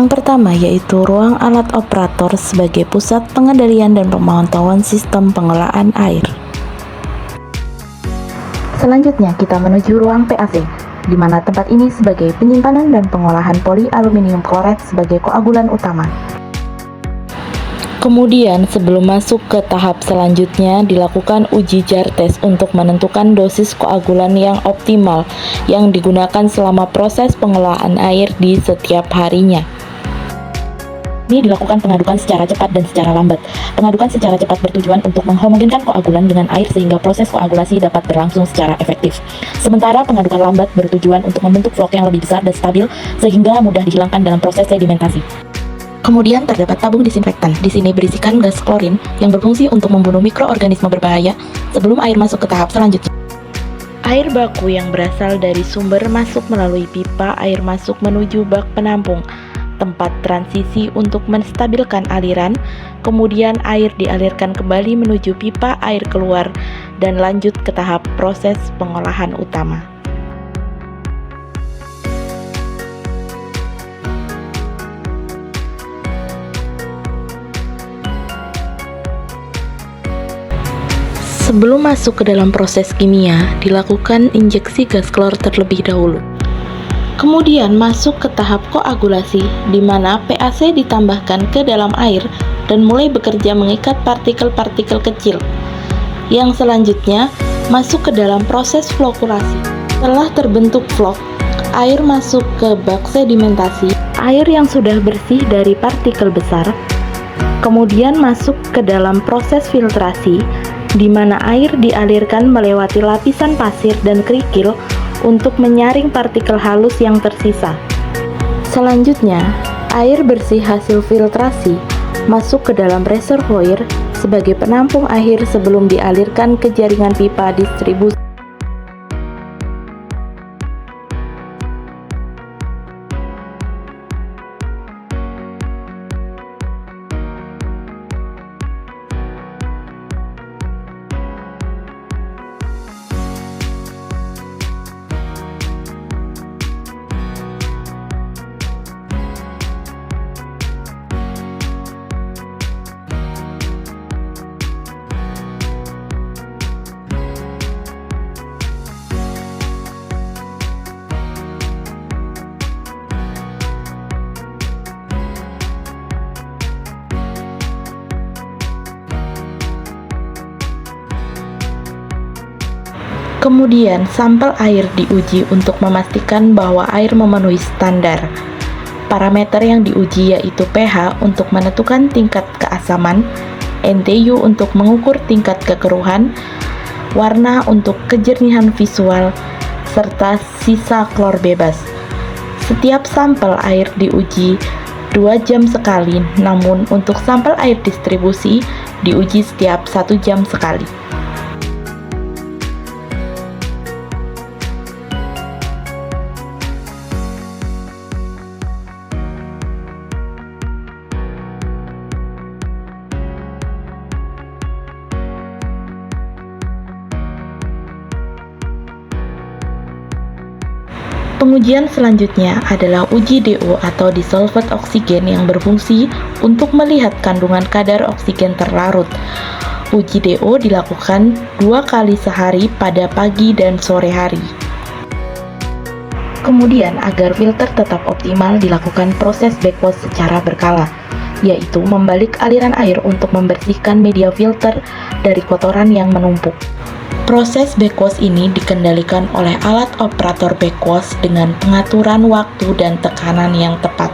Yang pertama yaitu ruang alat operator sebagai pusat pengendalian dan pemantauan sistem pengelolaan air. Selanjutnya kita menuju ruang PAC, di mana tempat ini sebagai penyimpanan dan pengolahan polyaluminium kloret sebagai koagulan utama. Kemudian sebelum masuk ke tahap selanjutnya dilakukan uji jar tes untuk menentukan dosis koagulan yang optimal yang digunakan selama proses pengolahan air di setiap harinya. Ini dilakukan pengadukan secara cepat dan secara lambat. Pengadukan secara cepat bertujuan untuk menghomogenkan koagulan dengan air sehingga proses koagulasi dapat berlangsung secara efektif. Sementara pengadukan lambat bertujuan untuk membentuk vlog yang lebih besar dan stabil sehingga mudah dihilangkan dalam proses sedimentasi. Kemudian terdapat tabung disinfektan. Di sini berisikan gas klorin yang berfungsi untuk membunuh mikroorganisme berbahaya sebelum air masuk ke tahap selanjutnya. Air baku yang berasal dari sumber masuk melalui pipa air masuk menuju bak penampung, tempat transisi untuk menstabilkan aliran, kemudian air dialirkan kembali menuju pipa air keluar dan lanjut ke tahap proses pengolahan utama. Sebelum masuk ke dalam proses kimia, dilakukan injeksi gas klor terlebih dahulu. Kemudian masuk ke tahap koagulasi, di mana PAC ditambahkan ke dalam air dan mulai bekerja mengikat partikel-partikel kecil. Yang selanjutnya, masuk ke dalam proses flokulasi. Setelah terbentuk vlog, air masuk ke bak sedimentasi, air yang sudah bersih dari partikel besar, kemudian masuk ke dalam proses filtrasi, di mana air dialirkan melewati lapisan pasir dan kerikil untuk menyaring partikel halus yang tersisa. Selanjutnya, air bersih hasil filtrasi masuk ke dalam reservoir sebagai penampung air sebelum dialirkan ke jaringan pipa distribusi. Kemudian, sampel air diuji untuk memastikan bahwa air memenuhi standar. Parameter yang diuji yaitu pH untuk menentukan tingkat keasaman, NTU untuk mengukur tingkat kekeruhan, warna untuk kejernihan visual, serta sisa klor bebas. Setiap sampel air diuji 2 jam sekali, namun untuk sampel air distribusi diuji setiap 1 jam sekali. Pengujian selanjutnya adalah uji DO atau dissolved oksigen yang berfungsi untuk melihat kandungan kadar oksigen terlarut. Uji DO dilakukan 2 kali sehari pada pagi dan sore hari. Kemudian agar filter tetap optimal dilakukan proses backwash secara berkala, yaitu membalik aliran air untuk membersihkan media filter dari kotoran yang menumpuk. Proses backwash ini dikendalikan oleh alat operator backwash dengan pengaturan waktu dan tekanan yang tepat.